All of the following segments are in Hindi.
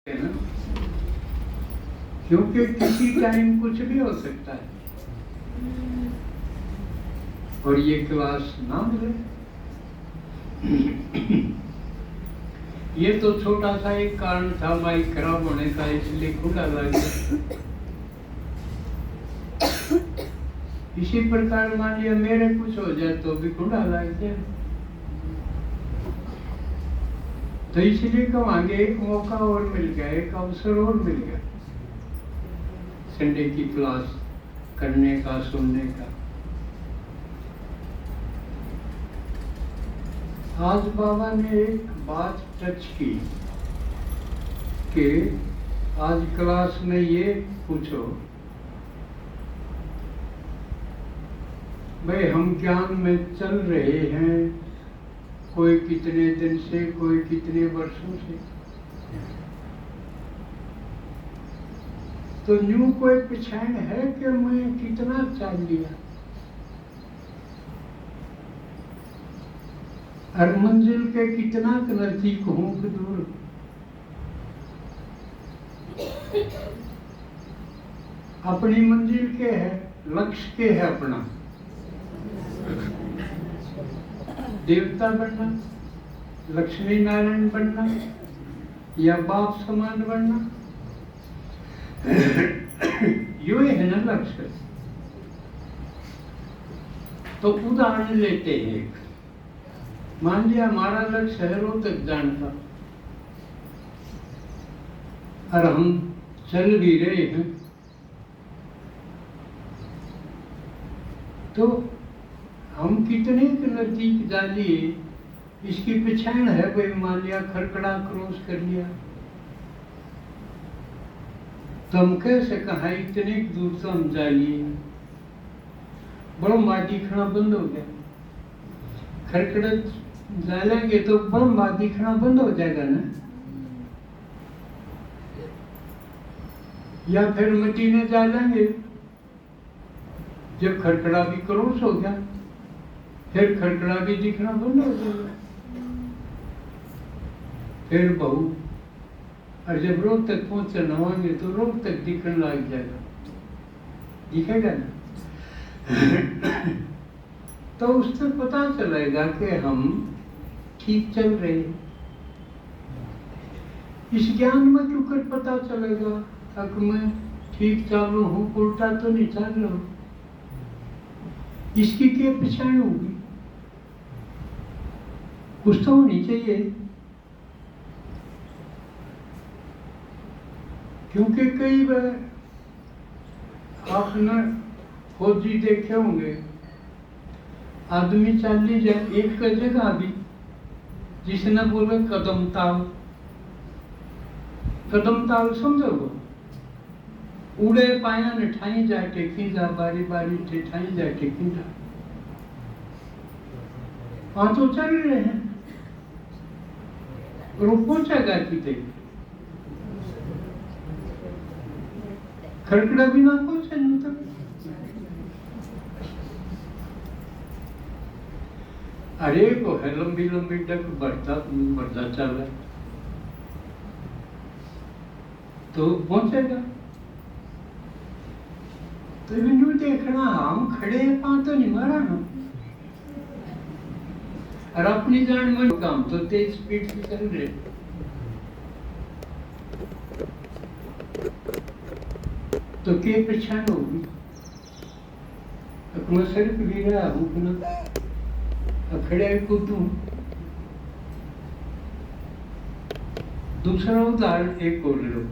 है ना, क्योंकि किसी टाइम कुछ भी हो सकता है और ये क्लास ना मिले। ये तो छोटा सा एक कारण था माइक खराब होने का, इसलिए खुला लग गया। इसी प्रकार मान लिया मेरे कुछ हो जाए तो भी खुला लग जाए, तो इसलिए कहेंगे एक मौका और मिल गया, एक अवसर और मिल गया संडे की क्लास करने का, सुनने का। आज बाबा ने एक बात टच की कि आज क्लास में ये पूछो भाई, हम ज्ञान में चल रहे हैं, कोई कितने दिन से, कोई कितने वर्षों से, तो न्यू कोई पहचान है कि मैं कितना चल लिया और मंजिल के कितना नजदीक हूं कि दूर। अपनी मंजिल के है, लक्ष्य के है अपना देवता बनना, लक्ष्मी नारायण बनना या बाप समान बनना, यो है ना लक्ष्य। तो उदाहरण लेते हैं, मान लिया हमारा लक्ष्य है रोहतक जाने का और हम चल भी रहे हैं, तो हम कितने के नजदीक जा लिए इसकी पहचान है। भाई मान लिया खरकड़ा क्रॉस कर लिया तो हम कैसे कहा इतने दूर तो हम जा लिए, बड़ा मार दिखना बंद हो गया। खरकड़ा जा लेंगे तो बड़ा मार दिखना बंद हो जाएगा ना, या फिर मदीने जा लेंगे जब खरकड़ा भी क्रॉस हो गया, फिर खरकड़ा भी दिखना बंद हो जाएगा। फिर बहू और जब रोड तक पहुंचना होंगे तो रोड तक दिखने लग जाएगा, दिखेगा ना। तो उससे पता चलेगा कि हम ठीक चल रहे हैं। इस ज्ञान में क्यों कर पता चलेगा कि मैं ठीक चल रहा हूँ, उल्टा तो नहीं चल रहा हूँ। इसकी क्या पहचान होगी? कुछ तो होनी चाहिए, क्योंकि कई बार आपने फौजी देखे होंगे, आदमी चाली जाए एक जगह भी जिसने बोले कदम ताल, कदम ताल समझो, उड़े पाया ने ठाई जाए टेकी जा, बारी बारी ठाई जाए टेकी जा। वहां तो चल रहे हैं और वो पहुंचेगा कितने, खरकड़ा भी ना पहुंचे नहीं तक। अरे वो है लंबी लंबी तक बढ़ता चल रहा तो पहुंचेगा। तो बिंदु देखना, हम खड़े हैं पा तो नहीं मारा ना, और अपनी जान में काम तो तेज स्पीड से चल रहे। तो क्या पहचान होगी? मैं सिर्फ भी रहा हूँ ना, खड़े कूदू। दूसरा उदाहरण एक और लो,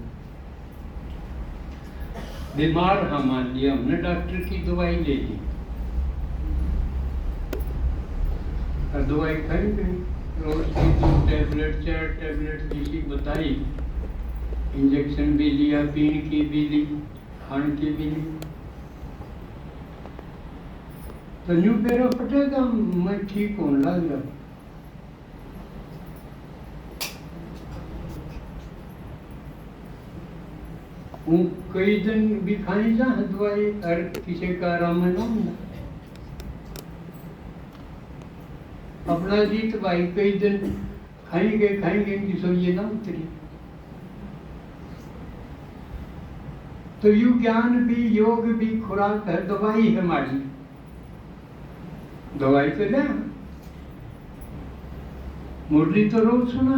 बीमार हम मान लिया, हमने डॉक्टर की दवाई ले ली और दवाई खाई गई, रोज की 2 टैबलेट 4 टैबलेट जिसी बताई, इंजेक्शन भी लिया, पीने की भी ली, खाने की भी ली, तो न्यू मेरा फटेगा, मैं ठीक होने लग गया। कई दिन भी खाई जा दवाई और किसी का आराम में ना होना। अपना जीत भाई कई दिन खाएंगे कि सो ये ना उतरी, तो यू ज्ञान भी, योग भी खुराक है, दवाई है हमारी। दवाई तो ले, मुरली तो रोज सुना,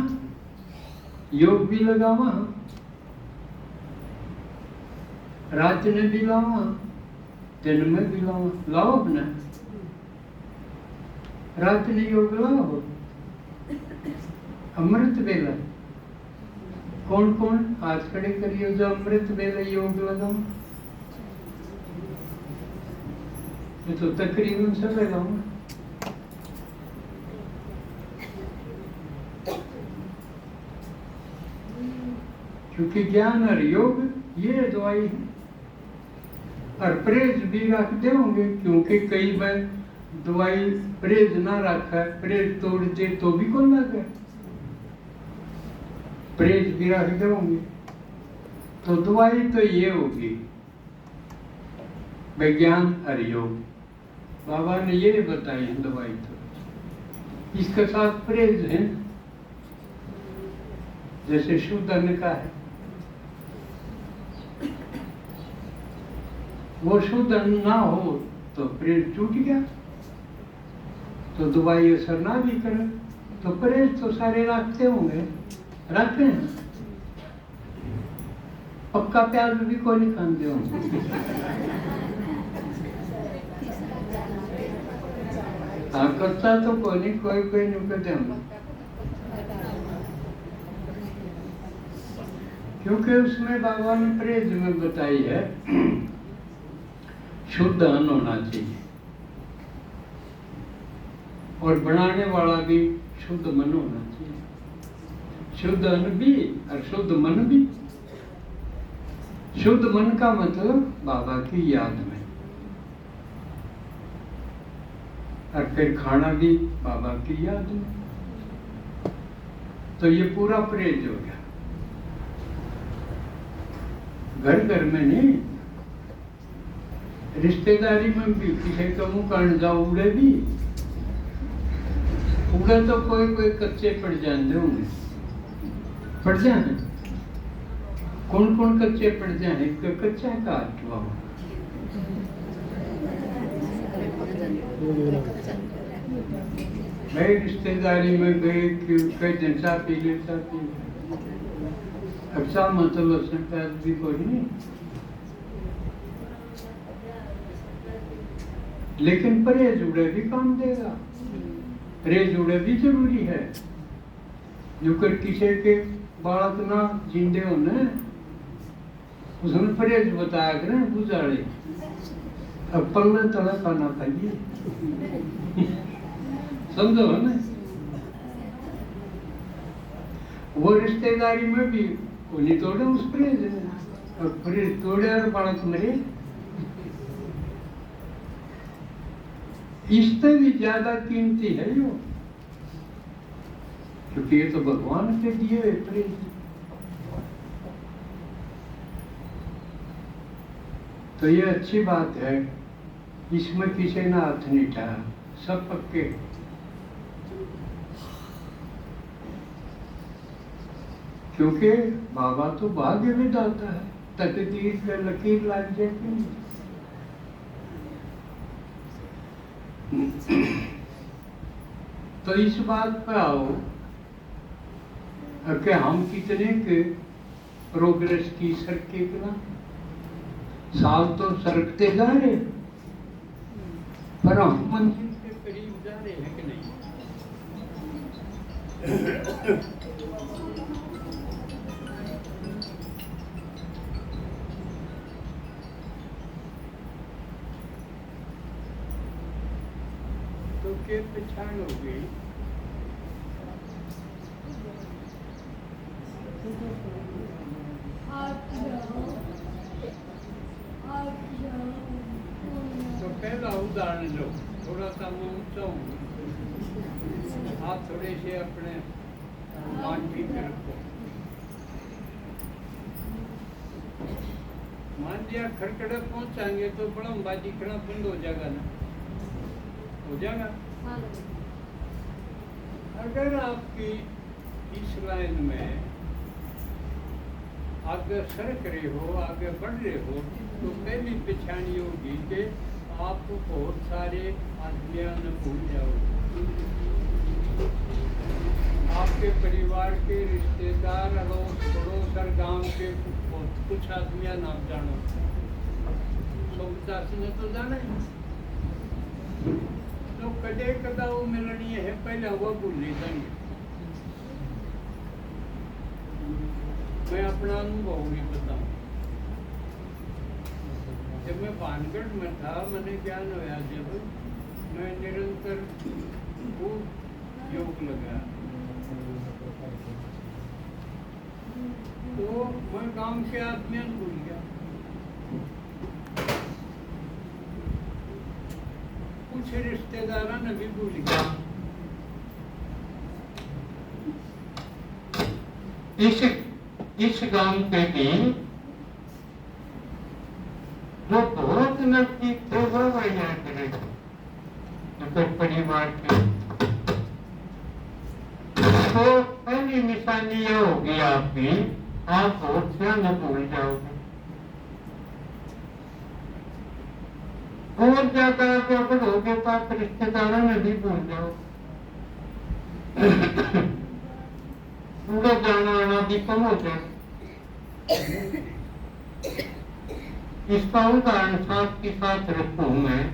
योग भी लगावा, रात ने भी लावा, दिन में भी लावा, लाओ अपना रात ने योग लाओ। अमृत वेला कौन कौन हाथ खड़े करियो जो अमृत वेला योग लगाओ? ये तो तकरीबन सब लगाऊंगा। क्योंकि ज्ञान और योग ये दवाई है। और परहेज भी रख देंगे, क्योंकि कई बार दवाई परहेज ना रखा है, परहेज तोड़ दे तो भी कौन लगे, परहेज भी रख देंगे। तो दवाई तो ये होगी विज्ञान और योग। बाबा ने ये बताई है दवाई, तो इसके साथ परहेज है, जैसे शुद्ध अन्न का है, वो शुद्ध अन्न ना हो तो परहेज टूट गया, तो दवाई असर ना भी करे। तो परहेज तो सारे रखते होंगे, रखते हैं। पक्का प्याज भी कोई नहीं खाते होंगे। हाँ, कच्चा तो कोई नहीं, कोई कोई नहीं करते होंगे, क्योंकि उसमें बाबा ने परहेज में बताई है शुद्ध अन्न होना चाहिए, और बनाने वाला भी शुद्ध मन होना चाहिए। शुद्ध अन्न भी और शुद्ध मन भी। शुद्ध मन का मतलब बाबा की याद में, और फिर खाना भी बाबा की याद में। तो ये पूरा परहेज हो गया। घर घर में नहीं, रिश्तेदारी में भी किसी का मुंह कान जाओ उड़े भी, उड़े तो कोई कोई कच्चे पड़ जाते होंगे, पड़ जाए। कौन कौन कच्चे पड़ जाए? कच्चा का अटवा भाई, रिश्तेदारी में गए कई दिन चाह पी ले, चाह पी ले, अच्छा मतलब प्याज भी कोई नहीं, लेकिन परहेज उड़े भी काम देगा। परहेज उड़े भी जरूरी है। जो कर किसी के बालक ना जिंदे होने, उसने परहेज बताया करें बुझाड़े, अब पल्ले तला खाना खाइए। समझो है ना? वो रिश्तेदारी में भी उन्हीं तोड़े उस परहेज में, और परहेज तोड़े और बालक मरे। इससे भी ज्यादा कीमती है यो, क्योंकि ये तो भगवान के दिए हुए परहेज। तो ये अच्छी बात है, इसमें किसी ने हाथ नहीं उठाया, सब पक्के। क्योंकि बाबा तो भाग्य विधाता है, तकदीर पे लकीर लग जाती। तो इस बात पे आओ कि हम कितने के प्रोग्रेस की सरके ना, साल तो सरकते जा रहे, पर हम मंजिल के करीब जा रहे हैं कि नहीं? तो के पहचान हो गई। तो पहला उदाहरण लो, थोड़ा सा मैं ऊंचा हूँ, आप थोड़े से अपने मान ठीक रखो। मान लिया खड़खड़े पहुंचाएंगे तो बड़ा बाजी खड़ा बंद हो जाएगा ना, हो जाएगा। अगर आपकी इस लाइन में आगे सरक रहे हो, आगे बढ़ रहे हो, तो पहली पहचानी होगी कि आप बहुत सारे आदमियों ने भूल जाओगे। आपके परिवार के रिश्तेदार, अड़ोस पड़ोस और गांव के कुछ आदमियों नाम जानो, सौदासी ने तो जाना ही। तो कदे कदा वो मिलनी है, पहले वो भूल जाएंगे। मैं अपना अनुभव भी बताऊं। जब मैं पानगढ़ में था, मैंने ज्ञान होया, जब मैं निरंतर वो योग लगा, तो मैं गांव के आदमियों भूल गया, कुछ रिश्तेदारों ने भी भूल गया। इस गांव के भी जो बहुत नजदीक थे वो याद करेगा, तो परिवार के तो पहली निशानी ये होगी आपकी, आप बहुत से न भूल जाओगे। और ज्यादा अगर होगे तो आप रिश्तेदारों में भी भूल जाओगे। पूरा जाना आना भी कम हो जाए। इसका उदाहरण साथ के साथ रखूं मैं।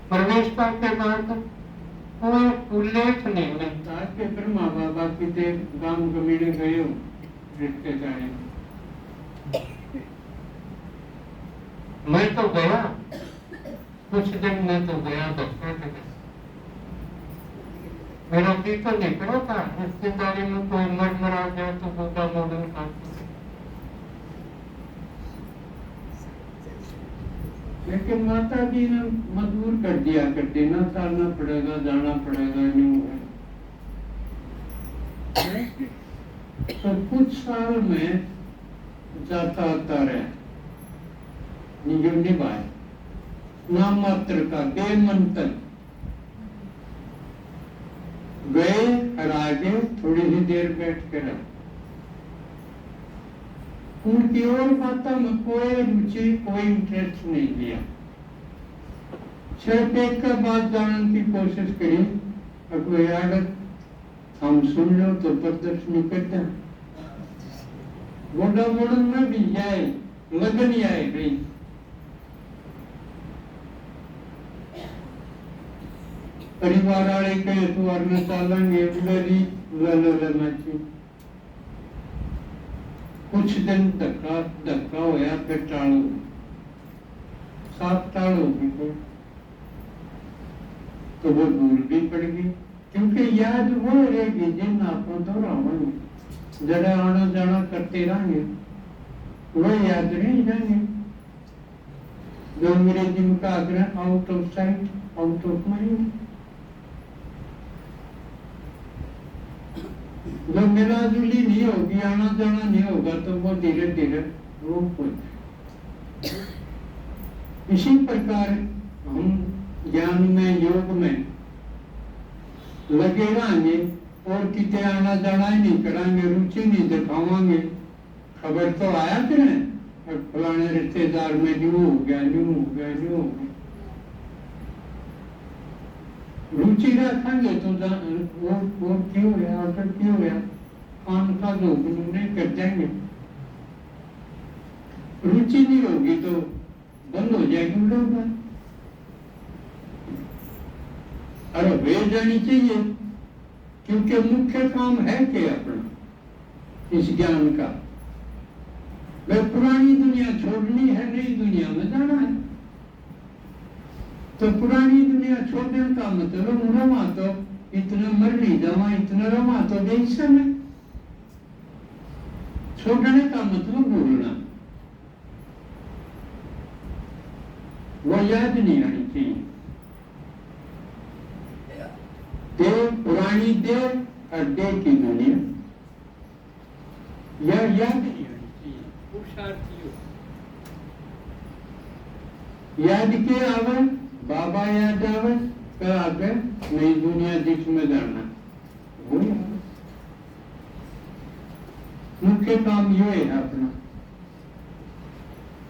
परमेश्वर के बाद कोई उल्लेख नहीं मिलता कि ब्रह्मा बाबा कितने गांव गमीने गए हो रिश्तेदार। मैं तो गया, कुछ दिन में तो गया, दफ्तर गया, मेरा जी तो निकला था। रिश्तेदारी में कोई मर आ गया तो गोदा मोड़न खाते, लेकिन माता जी ने मजबूर कर दिया करते, ना करना पड़ेगा, जाना पड़ेगा, यूं है। तो कुछ साल में जाता आता रहा, निजो निभाए, नाम मात्र का बेमंतन गए, हरा गए, थोड़ी ही देर बैठ कर उनकी और बातों में कोई रुचि, कोई इंटरेस्ट नहीं लिया। सिर्फ एक का बात जानने की कोशिश करी, कोई आदत हम सुन लो तो प्रदर्शनी करते, गोडा मोड़न में भी जाए, लगन आए गई। परिवार वाले कहे तो अरना चालेंगे, उलरी उलरी कुछ दिन धक्का होया, फिर टालू सात टाल होगी तो वो भूल भी पड़ गई, क्योंकि याद वो रहेगी जिन आपको दोहरावेंगे, जरा आना जाना करते रहेंगे, वो याद नहीं जाएंगे। जो अंग्रेजी में कहा आग्रह, out of sight out of mind. जो मिला जुली नहीं होगी, आना जाना नहीं होगा, तो वो धीरे धीरे रूप हो जाए। इसी प्रकार हम ज्ञान में, योग में लगे रहेंगे और कितने आना जाना ही नहीं कराएंगे, रुचि नहीं दिखावांगे। खबर तो आया करें फलाने रिश्तेदार में न्यू हो गया, न्यू हो गया, न्यू हो गया। रुचि रखेंगे तो वो क्यों है, आखिर क्यों है, कान का लोग नहीं कर जाएंगे। रुचि नहीं होगी तो बंद हो जाएगी लोग। अरे वे जानी चाहिए, क्योंकि मुख्य काम है क्या अपना इस ज्ञान का, वे पुरानी दुनिया छोड़नी है, नई दुनिया में जाना है। तो पुरानी दुनिया छोड़ने का मतलब रमा तो इतना मर नहीं जावा, इतना रमा तो देश में छोड़ने का मतलब भूलना, वो याद नहीं आनी चाहिए। देव पुरानी देव और देव की दुनिया यह याद नहीं आनी चाहिए। पुरुषार्थी याद के आवे, बाबा याद आवे, फिर आगे नई दुनिया जिसमें जाना वो मुख्य काम ये है अपना।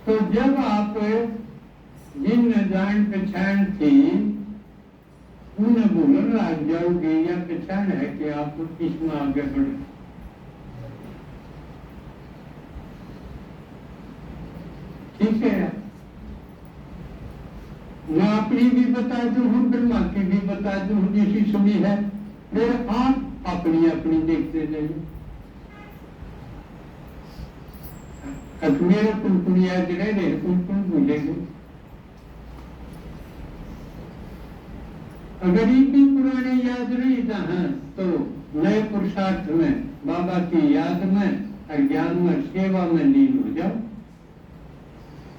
तो जब आप जिन जान पहचान थी उन्हें भूलन लग जाओगे, या पहचान है कि आप इसमें आगे बढ़े। ठीक है, मैं अपनी भी बता दूं हूँ, ब्रह्मा की भी बता दूं हूँ जिसी सुनी है, फिर आप अपनी अपनी देखते जाइए। अब मेरे कुल याद रहे, कुल भूलेंगे। अगर ये भी पुराने याद नहीं था तो नए पुरुषार्थ में, बाबा की याद में, अज्ञान में, सेवा में लीन हो जाओ।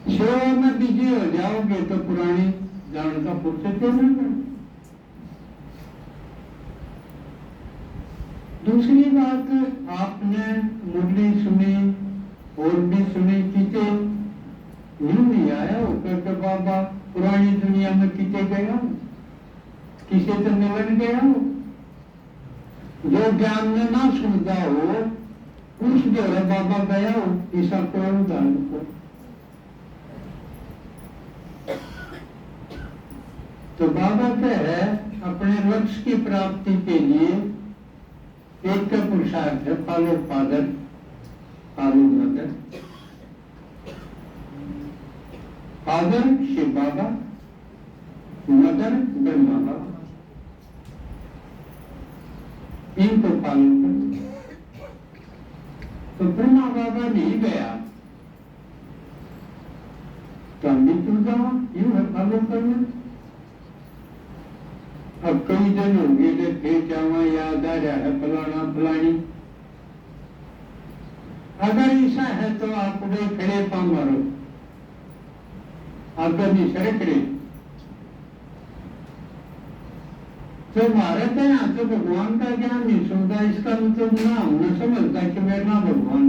सेवा में बिजी हो जाओगे तो पुरानी जान का फुर्सत नहीं। दूसरी बात, आपने मुरली सुनी और भी सुनी, किते यूं नहीं आया होकर के बाबा पुरानी दुनिया में किते गया, किसे तो मिलन गया हो। जो ज्ञान में ना सुनता हो उस जगह बाबा गया हो, ऐसा कोई उदाहरण को। तो बाबा क्या है, अपने लक्ष्य की प्राप्ति के लिए एक का पुरुषार्थ है, follow father, follow mother. Father Shiv Baba, mother Brahma Baba, इनको फॉलो कर। तो ब्रह्मा बाबा नहीं गया तो हम भी तुम जाओ, यूं है फॉलो करना। अब कई दिन हो गए फिर जावा, याद आ रहा है फलाना फलानी। अगर ऐसा है तो आप उड़े खड़े पा मारो, आप नहीं सड़क रहे। तो भारत है यहाँ तो भगवान का ज्ञान नहीं सुनता, इसका मतलब ना हमने समझता कि मैं ना भगवान।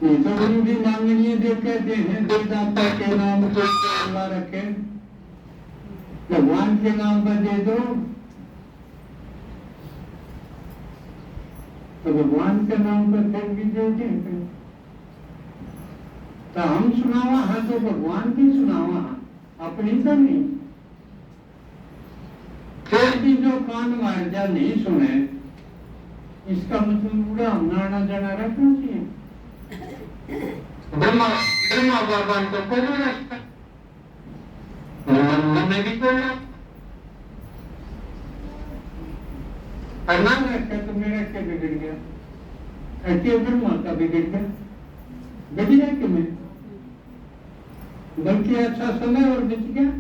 ये तो गुरु जी मांगनी देख कहते हैं, देवदाता के नाम को अल्लाह रखे, भगवान के नाम पर दे दो। तो भगवान के नाम पर फिर भी दे दें। तो हम सुनावा है तो भगवान की सुनावा है, अपनी तो नहीं। फिर भी जो कान मार जा नहीं सुने, इसका मतलब पूरा नाना जाना रखना चाहिए। ब्रह्मा बाबा तो करो रास्ता में भी करना, करना रखा तो मेरा क्या बिगड़ गया, ऐसे ब्रह्मा का बिगड़ गया, बढ़िया कि मैं, बल्कि अच्छा समय और बच गया।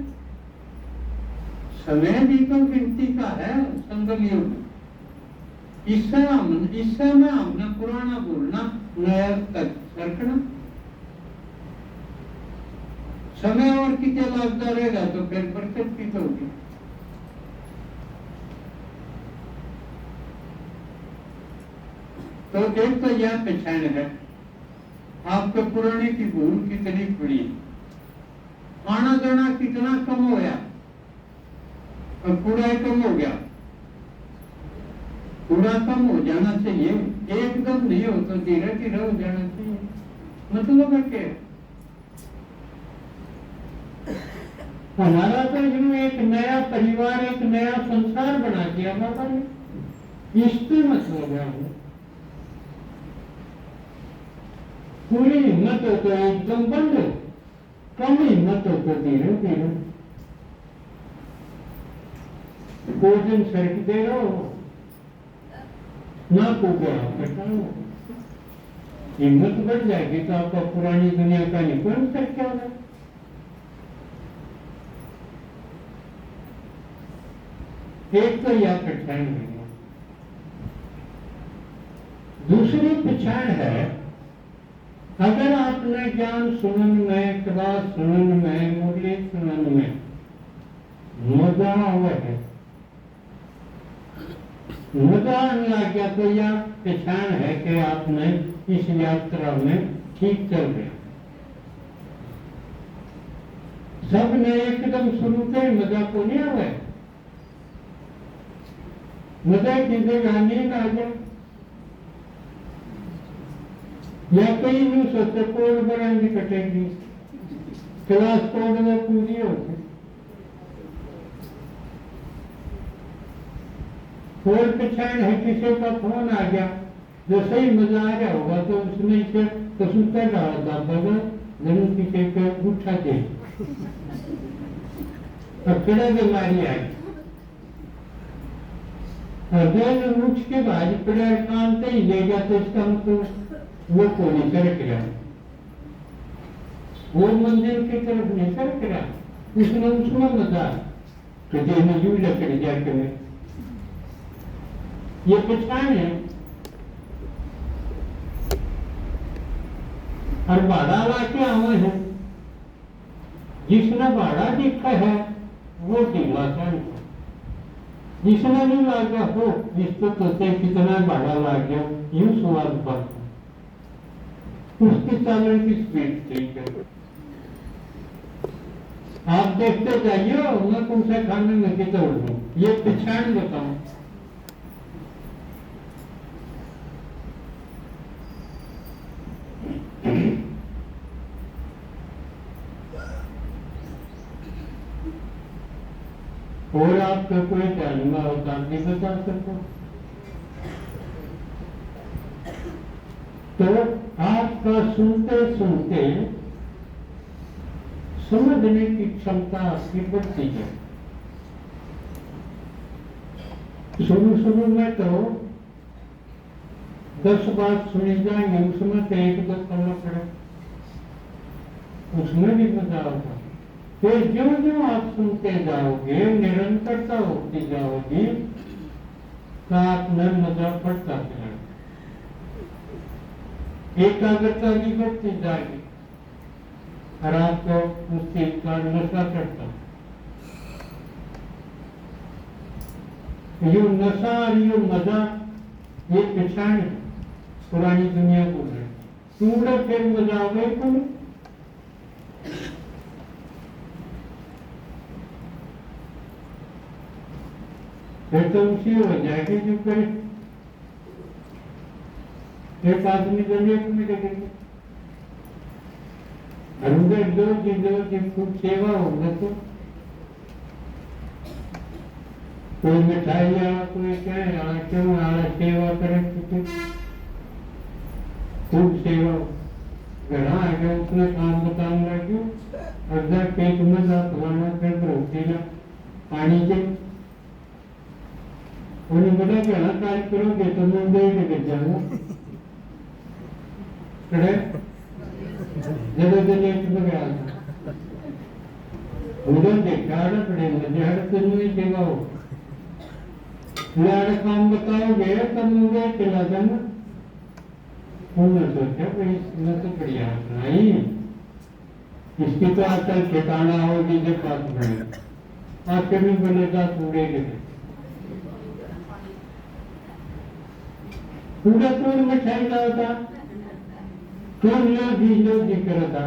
समय भी तो गिनती का है संगम युग। इससे में हमने पुराना बोलना, नया तक सरकना। समय और कितने लगता रहेगा तो फिर बरकत की तो होगी। तो एक तो यह पहचान है आपके पुराने की भूल कितनी पड़ी, आना जाना कितना कम हो गया और पूरा ही कम हो गया। पूरा कम हो जाना चाहिए, एकदम नहीं हो तो धीरे धीरे हो जाना चाहिए। मतलब है क्या, हमारा तो यूं एक नया परिवार, एक नया संसार बना दिया बाबा ने, इससे मत हो गया हूं। पूरी हिम्मत हो तो एकदम बंद हो, कम हिम्मत हो तो धीरे धीरे भोजन सरक दे रहो ना को हिम्मत बढ़ जाएगी तो आपका पुरानी दुनिया का निकल सकता है। एक तो यह पहचान है। दूसरी पहचान है, अगर आपने ज्ञान सुनन में, क्लास सुनन में, मुरली सुनन में मजा हुआ है, मजा आने लग गया तो यह पहचान है कि आपने इस यात्रा में ठीक चल रहे। सब ने एकदम शुरू से मजा को नहीं आवे, मजा की जगह नींद आ जाए, या कई न्यू सोचे कोड बनाएंगे कटेगी क्लास कोड में पूरी होगी फोन पहचान है किसी का फोन आ गया जो सही मजा आ गया होगा तो उसने इसे कसूतर रहा था बगल जरूर किसी पे उठा दे खड़े बीमारी आई अगर उठ के बाद पड़े काम तो ही ले गया तो इसका मतलब वो को नहीं सरक रहा वो मंदिर की तरफ नहीं सरक रहा उसने उसमें मजा तो जैसे यू लकड़ी जाके में ये पहचान है और भाड़ा लाके आवे हैं जिसने भाड़ा देखा है वो दिलासान है जिसने नहीं लागा हो जिसको तोते कितना भाड़ा लाग गया यूं स्वाद पर उसकी चलने की स्पीड ठीक है आप देखते जाइए मैं तुमसे खाने में की तोड़ दूं ये पहचान बताऊं और आपका कोई जानना होता नहीं बता सको तो आपका सुनते सुनते समझने की क्षमता आपकी बढ़ती है शुरू में तो 10 बात सुनी जाएंगे उसमें तो एक दो करना पड़े उसमें भी मजा होगा फिर जो जो आप सुनते जाओगे निरंतरता होती जाओगी तो आप में मजा पड़ता जाएगा एकाग्रता भी बढ़ती जाएगी और आपको उस चीज का नशा चढ़ता ये नशा और ये मजा ये पहचान है पुरानी दुनिया को है पूरा फिर मजा आ गई को फिर तो उसी हो जाएगी जो करे एक आदमी जमीन में लगेगी अंदर जो खूब सेवा होगा तो कोई मिठाई या कोई क्या क्यों आना सेवा करे खूब सेवा घर आएगा उसने काम बताने लगे अर्धा पेट में जाना फिर रोटीला पानी के उन्हें बता के हाँ कार्य करोगे तो मुंबई लेकर जाऊंगा जब एक में गया था उधर देखा पड़े जहर तो नहीं सेवा हो लाड़ काम बताओगे तब मुंबई चला जाना उन्होंने सोचा भाई इसमें तो बढ़िया नहीं इसकी तो आजकल ठिकाना होगी जब बात बने आखिर में बनेगा पूरे के पूरा तोड़ मिठाई का होता कौन लो दिख रहा था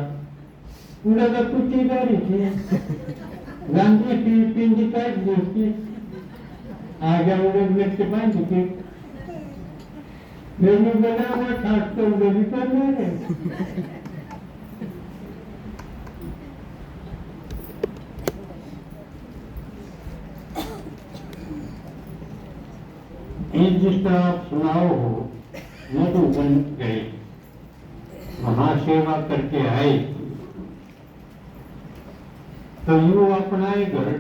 पूरा का कुछ गाड़ी थी गांधी की पिंडी काट दी उसकी आगे उड़े मिर्च बांध के मैंने बना हुआ खास तो उड़े भी कर रहे एक जिस तरह आप सुनाओ हो मधु बन गए महासेवा करके आए तो यूं अपनाए घर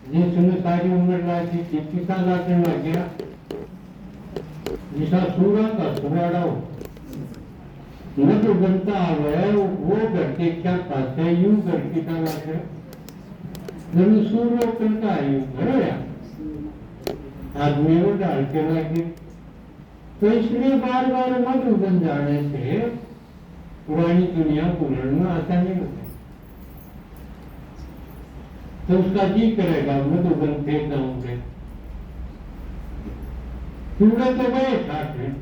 जिसने सारी उम्र लागी थी पिता लाके लग गया जिसा सूरा का सुराड़ा हो मधु बनता आ गया वो घर के क्या पाते यूं घर की का लागे जब सूर्य करता है यूं घर होया आदमी को डाल के लगे तो इसलिए बार बार मधु बन जाने से पुरानी दुनिया भूलना आसान नहीं होता तो उसका जी करेगा मधु बन फेंक जाऊंगे पूरा तो गए साथ में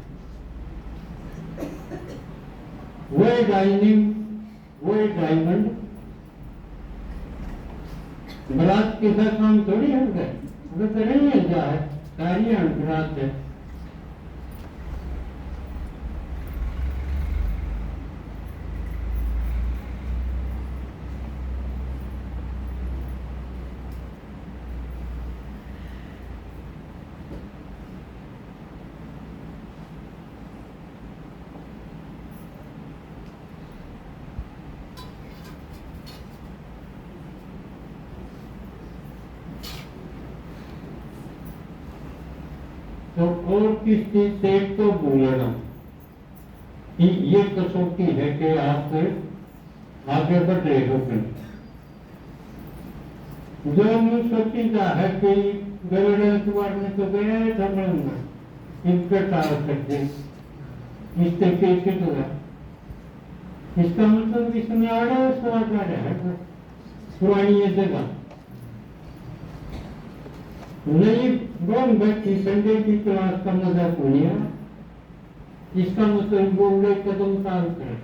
वो डाइनिंग वो डायमंड बरात के साथ काम थोड़ी हो गए वो तो नहीं है जा है सारी अंतरात है तो और किस चीज से तो भूलना कि ये कसौटी है कि आप आगे बढ़ रहे हो कि जो यूं सोचीदा है कि गरुड़ में तो गया है धर्म में इनका टाल करते इस तरीके से तो इसका मतलब इसमें आ रहा है स्वाद आ रहा है पुरानी ये जगह नहीं बोल बैठी संडे की क्लास का मजा पुनिया इसका मतलब बोले कदम ताल कर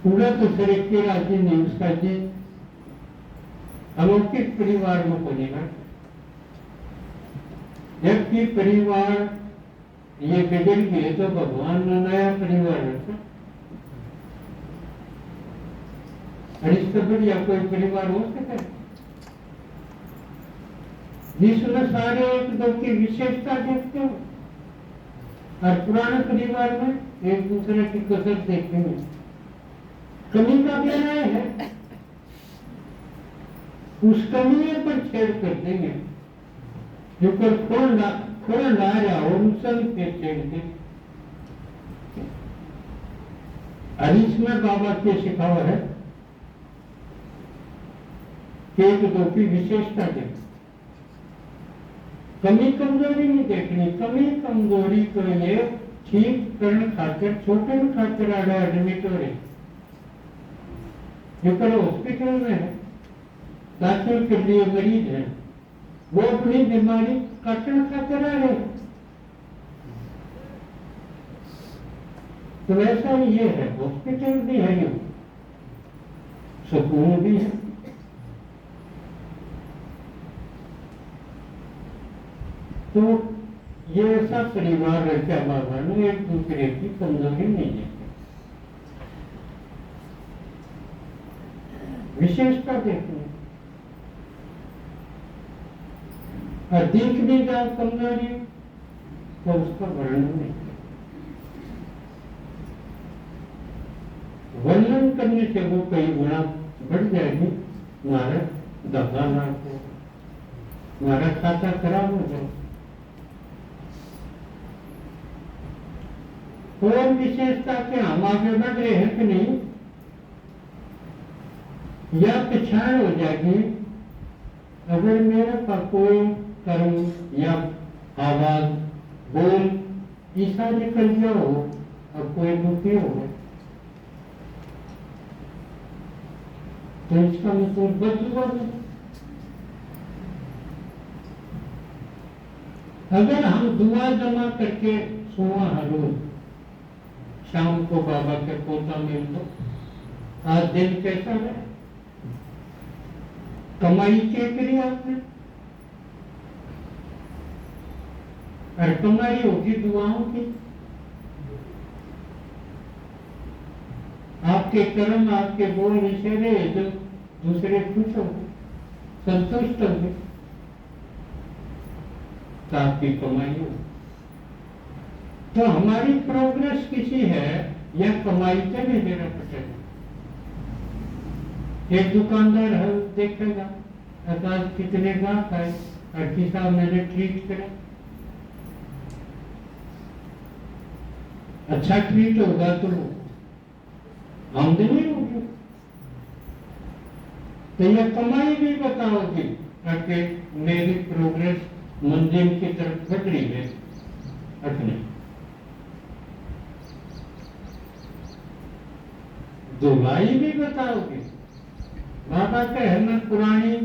पूरा तो शरीर के राज्य नहीं उसका जी अलौकिक परिवार में बनेगा जबकि परिवार ये बिगड़ गए तो भगवान ने नया परिवार रखा और इससे बढ़िया कोई परिवार हो सके जिसमें सारे एक दो की विशेषता देखते हो और पुराने परिवार में एक दूसरे की कसर देखेंगे कमी का भी न्याय है उस कमी पर छेड़ कर देंगे जो कर खोल ला रहा हो उनसे भी छेड़ दे और इसमें बाबा के सिखावा है कि एक दो की विशेषता देख कमी कमजोरी नहीं देखनी कमी कमजोरी को ये ठीक करने खातिर छोटे खातिर आ रहा एडमिट हो रहे जो कर हॉस्पिटल में है दाखिल के लिए मरीज है वो अपनी बीमारी काटने खातिर आ रहे तो वैसा ही ये है हॉस्पिटल भी है यू सुकून भी है तो ये ऐसा परिवार है क्या बाबा ने एक दूसरे की कमजोरी नहीं देखते विशेषता देखनी और दिख भी जाए कमजोरी तो उसका वर्णन नहीं वर्णन करने से वो कई गुना बढ़ जाएगी हमारा दफा ना हो हमारा खाता खराब हो जाए और विशेषता के हम आगे बढ़ रहे हैं कि नहीं या पछाड़ हो जाएगी अगर मेरे का कोई कर्म या आवाज बोल ईसा निकल गया हो और कोई दुखी हो तो इसका मतलब बदलुआ अगर हम दुआ जमा करके सोआ हर रोज शाम को बाबा के पोता मिल तो आज दिन कैसा है कमाई क्या करी आपने और कमाई होगी दुआओं की आपके कर्म आपके बोल इशारे जो दूसरे खुश हो संतुष्ट होंगे तो आपकी कमाई हो तो हमारी प्रोग्रेस किसी है या कमाई से भी मेरा पटेगा एक दुकानदार है देखेगा आज कितने गाहक आए और किसा मैंने ट्रीट करे अच्छा ट्रीट होगा तो आमदनी होगी तो यह कमाई भी बताओगी ताकि मेरी प्रोग्रेस मंजिल की तरफ बढ़ रही है अपने दुलाई भी बताओगे बाबा के है मैं पुरानी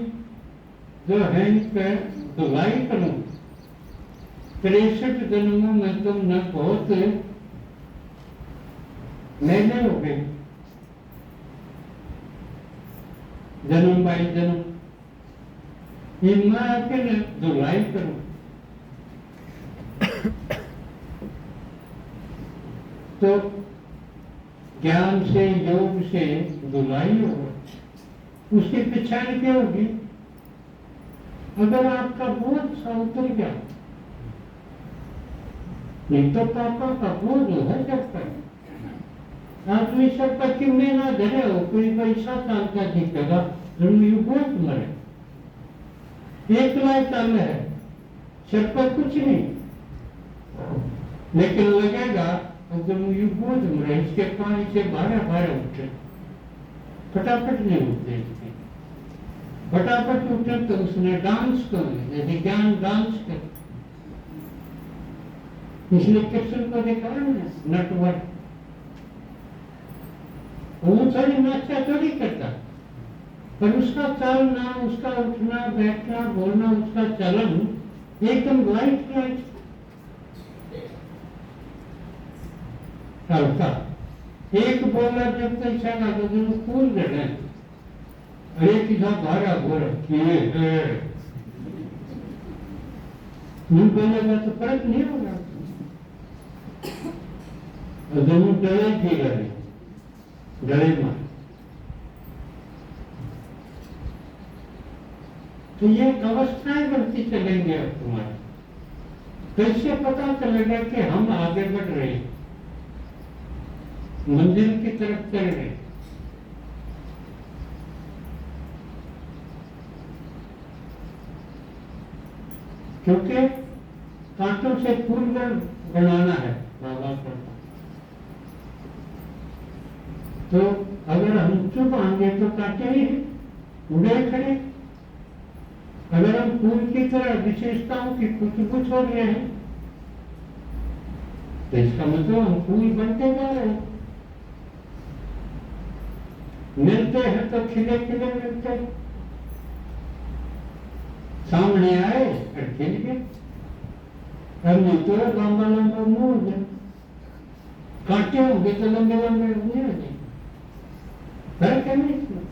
जो है दुलाई करूं 63 जन्मों में तुम न बहुत मैंने हो गए जन्म बाई जन्म मैं आके न दुलाई करूं तो ज्ञान से योग से दुलाई होगा उसकी पहचान क्या होगी अगर आपका बोझ सा उतर गया नहीं तो पापा का बोझ है जब तक आदमी सब पर क्यों ना धरे हो कोई पैसा साल का दिखेगा जरूर बोझ मरे एक लाख साल है सिर पर कुछ नहीं, लेकिन लगेगा जब ये बोझ में इसके पानी से भारा भारा उठे, फटाफट नहीं उठते इसके, फटाफट उठे तो उसने डांस कर, जैसे ज्ञान डांस कर, इसलिए कृष्ण को देखा ना नटवर, वो थोड़ी नाचा थोड़ी करता, पर उसका चलना, उसका उठना बैठना बोलना, उसका चलन एकदम लाइट लाइट हल्का। एक बोला जब तक चला तो कूल गए, एक ही भारा बोला किए नहीं बोलेगा तो फर्क नहीं होगा, जरूर डरे की रहे, डरे मार। तो ये अवस्थाएं बढ़ती चलेंगे अब तुम्हारे, कैसे पता चलेगा कि हम आगे बढ़ रहे हैं, मंदिर की तरफ चल रहे। क्योंकि कांटों से फूल बनाना है बाबा का, तो अगर हम चुप आएंगे तो काटे ही उड़े खड़े, अगर हम फूल की तरह विशेषताओं की खुशबू छोड़ रहे हैं तो इसका मतलब हम फूल बनते जा रहे हैं। मिलते हैं तो खिले खिले मिलते, सामने आए और खिल गए, और नहीं तो लंबा लंबा मुंह हो गया, कांटे होंगे तो लंबे लंबे नहीं हो जाएंगे, फर्क है नहीं इसमें।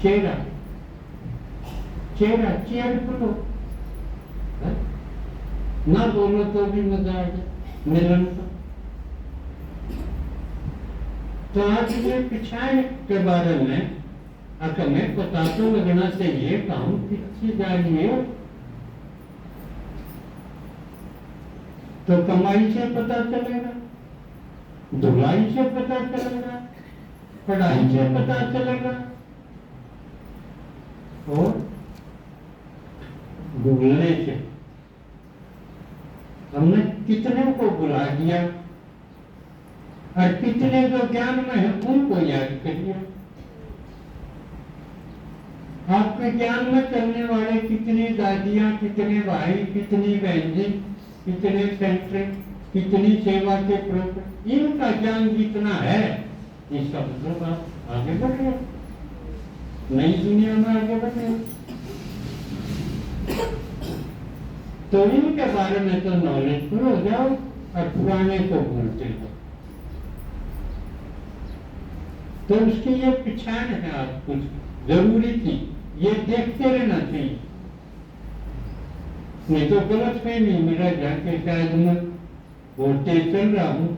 चेहरा चेहरा चेयरफुल हो, ना बोलो तो भी मजा आ जाए मिलन का। तो आज ये पिछाड़ के बारे में हमें पता तो लगना चाहिए कि हम पीछे जाइए, तो कमाई से पता चलेगा, धुलाई से पता चलेगा, पढ़ाई से पता चलेगा, और भूलने से। हमने कितने को बुला दिया और कितने जो ज्ञान में है उनको याद करिए। आपके ज्ञान में चलने वाले कितनी दादियां, कितने भाई, कितनी बहन जी, कितने सेंटर, कितनी सेवा के प्रयोग, इनका ज्ञान जितना है इस सब लोग आप आगे बढ़ रहे, नई दुनिया में आगे बढ़ रहे। तो इनके बारे में तो नॉलेज हो जाओ और पुराने को भूलते हो, तो उसकी ये पहचान है। आप कुछ जरूरी थी, ये देखते रहना चाहिए, नहीं तो गलत फहमी मेरा जाके शायद मैं बोलते चल रहा हूँ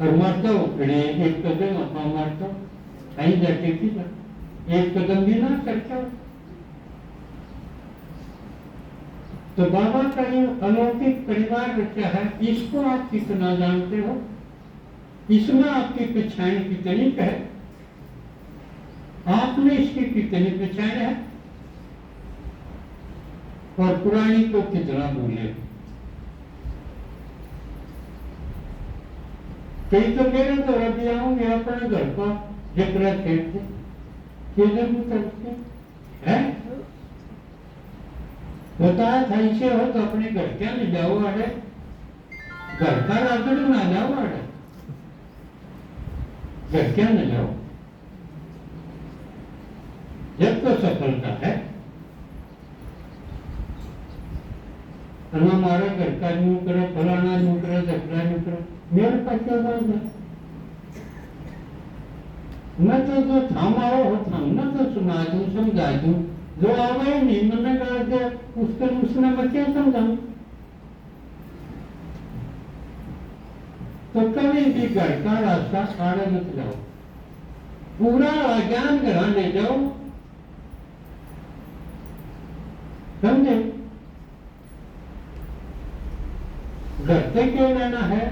और मरता हूँ, फिर एक कदम अपना मारता हूँ, आई जाके थी एक कदम भी ना करता। तो बाबा का ये अलौकिक परिवार रचा है, इसको आप कितना जानते हो, इसमें आपकी पहचान कितनी है, आपने इसकी कितनी पहचान है, और पुरानी को कितना भूले। कई तो मेरे तो अभी आऊंगे अपने घर का जकरा खेत है बताया था, इसे हो तो अपने घर क्या नहीं जाओ, अरे घर का राजड़ ना जाओ, अरे घर क्या न जाओ, जब तो सफलता है। हमारा घर का यूं करो, फलाना यूं करो, झगड़ा यूं करो, मेरे पास क्या बात है, मैं तो जो थामा हो थामना तो सुना दूं, समझा दूं, जो आवे नहीं मैंने कहा उसके उसने मैं क्या समझाऊं। तो कभी भी घर का रास्ता आड़े मत जाओ, पूरा ज्ञान घराने जाओ, समझे। घर से क्यों रहना है,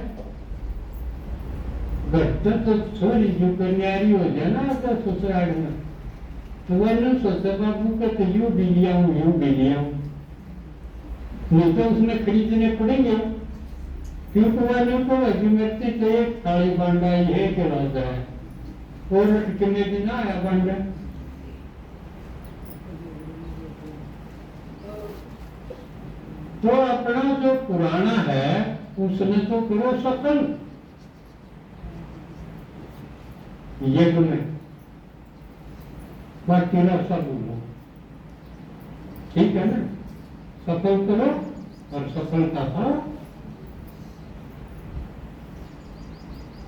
घर तो छोरी जो कन्यारी हो जाए ना तो ससुराल में, तो वह न सोचे बाबू का तो यूं भी लिया हूं, यूं भी लिया हूं, नहीं तो उसने खरीदने पड़ेंगे। क्योंकि वाले को अजमेरते तो एक थाली बांधा ये के राजा है और कितने दिन आया बांधा। तो अपना जो पुराना है उसने तो करो सफल यज्ञ में, बाकी रास्ता बोलो ठीक है ना, सफल करो और सफलता पाओ।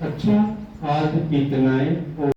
अच्छा आज इतना है।